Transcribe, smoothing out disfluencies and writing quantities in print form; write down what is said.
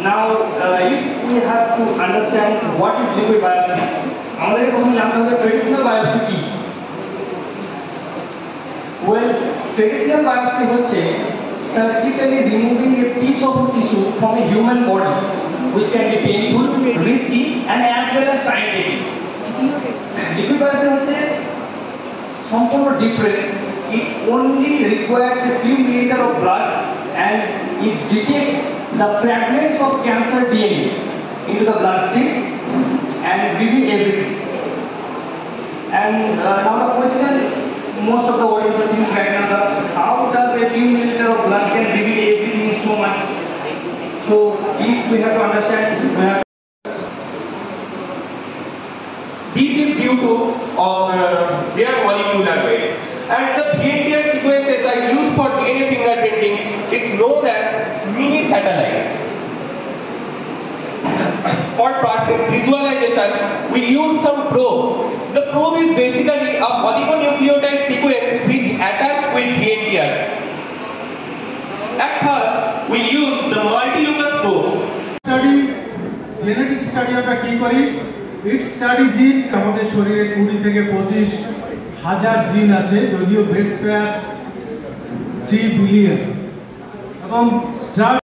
Now, if we have to understand what is liquid biopsy, আমাদের প্রথমে জানতে হবে ট্রেডিশনাল বায়োপসি কি। Well, traditional biopsy হচ্ছে surgically removing a piece of tissue from a human body, which can be painful, risky, and as well as time taking. Liquid biopsy হচ্ছে সম্পূর্ণ different. It only requires a few milliliters of blood, and it detects the fragments of cancer DNA into the bloodstream and reveal everything. And now the question most of the audience are thinking right now, how does a few milliliters of blood can reveal everything so much? So if we have to understand, this is due to their molecular weight. And the VNTR sequences are used for DNA fingerprinting. It's known as mini satellites. For perfect visualization, we use some probes. The probe is basically a oligonucleotide sequence which attached with VNTR. At first, we use the multi-locus probes. Genetic study আমরা কি করি? It study gene আমাদের শরীরে 20 থেকে 25 হাজার জিন আছে, যদিও বেস পেয়ার 3 বিলিয়ন, এবং স্টার